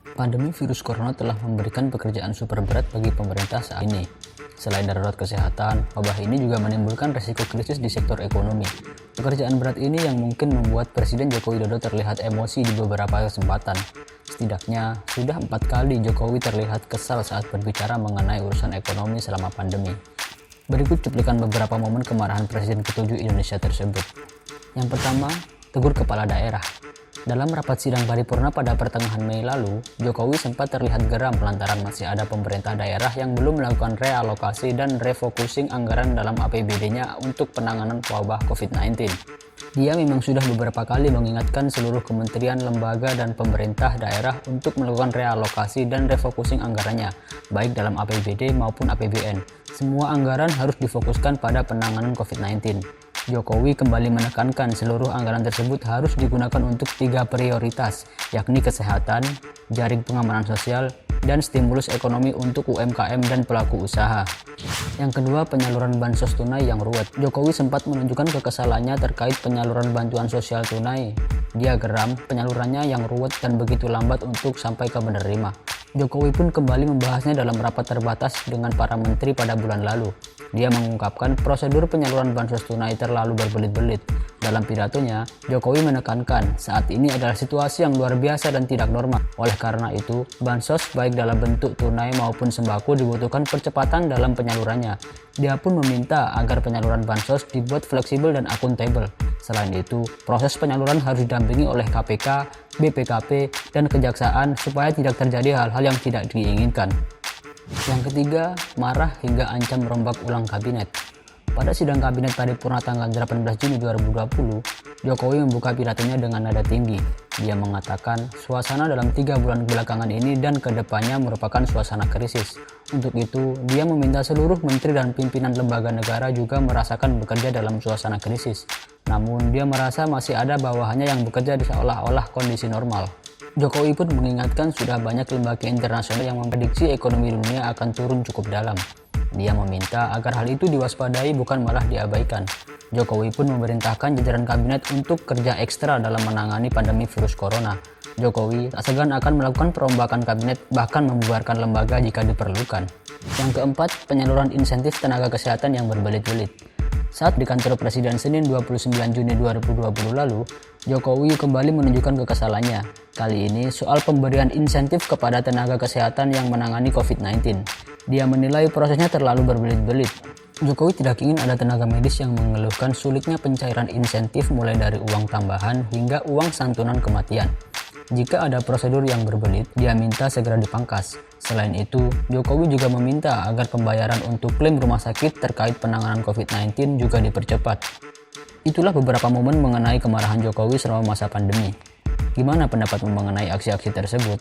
Pandemi virus corona telah memberikan pekerjaan super berat bagi pemerintah saat ini. Selain darurat kesehatan, wabah ini juga menimbulkan resiko krisis di sektor ekonomi. Pekerjaan berat ini yang mungkin membuat Presiden Joko Widodo terlihat emosi di beberapa kesempatan. Setidaknya, sudah 4 kali Jokowi terlihat kesal saat berbicara mengenai urusan ekonomi selama pandemi. Berikut cuplikan beberapa momen kemarahan Presiden ke-7 Indonesia tersebut. Yang pertama, tegur kepala daerah. Dalam rapat sidang paripurna pada pertengahan Mei lalu, Jokowi sempat terlihat geram lantaran masih ada pemerintah daerah yang belum melakukan realokasi dan refocusing anggaran dalam APBD-nya untuk penanganan wabah COVID-19. Dia memang sudah beberapa kali mengingatkan seluruh kementerian, lembaga, dan pemerintah daerah untuk melakukan realokasi dan refocusing anggarannya, baik dalam APBD maupun APBN. Semua anggaran harus difokuskan pada penanganan COVID-19. Jokowi kembali menekankan seluruh anggaran tersebut harus digunakan untuk 3 prioritas, yakni kesehatan, jaring pengamanan sosial, dan stimulus ekonomi untuk UMKM dan pelaku usaha. Yang kedua, penyaluran bansos tunai yang ruwet. Jokowi sempat menunjukkan kekesalannya terkait penyaluran bantuan sosial tunai. Dia geram penyalurannya yang ruwet dan begitu lambat untuk sampai ke penerima. Jokowi pun kembali membahasnya dalam rapat terbatas dengan para menteri pada bulan lalu. Dia mengungkapkan prosedur penyaluran bansos tunai terlalu berbelit-belit. Dalam pidatonya, Jokowi menekankan saat ini adalah situasi yang luar biasa dan tidak normal. Oleh karena itu, bansos baik dalam bentuk tunai maupun sembako dibutuhkan percepatan dalam penyalurannya. Dia pun meminta agar penyaluran bansos dibuat fleksibel dan akuntabel. Selain itu, proses penyaluran harus didampingi oleh KPK, BPKP, dan Kejaksaan supaya tidak terjadi hal-hal yang tidak diinginkan. Yang ketiga, marah hingga ancam merombak ulang kabinet. Pada sidang kabinet paripurna tanggal 18 Juni 2020, Jokowi membuka pidatonya dengan nada tinggi. Dia mengatakan suasana dalam 3 bulan belakangan ini dan kedepannya merupakan suasana krisis. Untuk itu, dia meminta seluruh menteri dan pimpinan lembaga negara juga merasakan bekerja dalam suasana krisis. Namun, dia merasa masih ada bawahannya yang bekerja seolah-olah kondisi normal. Jokowi pun mengingatkan sudah banyak lembaga internasional yang memprediksi ekonomi dunia akan turun cukup dalam. Dia meminta agar hal itu diwaspadai bukan malah diabaikan. Jokowi pun memerintahkan jajaran kabinet untuk kerja ekstra dalam menangani pandemi virus corona. Jokowi tak segan akan melakukan perombakan kabinet, bahkan membubarkan lembaga jika diperlukan. Yang keempat, penyaluran insentif tenaga kesehatan yang berbelit-belit. Saat di kantor Presiden Senin 29 Juni 2020 lalu, Jokowi kembali menunjukkan kekesalannya. Kali ini soal pemberian insentif kepada tenaga kesehatan yang menangani COVID-19. Dia menilai prosesnya terlalu berbelit-belit. Jokowi tidak ingin ada tenaga medis yang mengeluhkan sulitnya pencairan insentif mulai dari uang tambahan hingga uang santunan kematian. Jika ada prosedur yang berbelit, dia minta segera dipangkas. Selain itu, Jokowi juga meminta agar pembayaran untuk klaim rumah sakit terkait penanganan COVID-19 juga dipercepat. Itulah beberapa momen mengenai kemarahan Jokowi selama masa pandemi. Gimana pendapatmu mengenai aksi-aksi tersebut?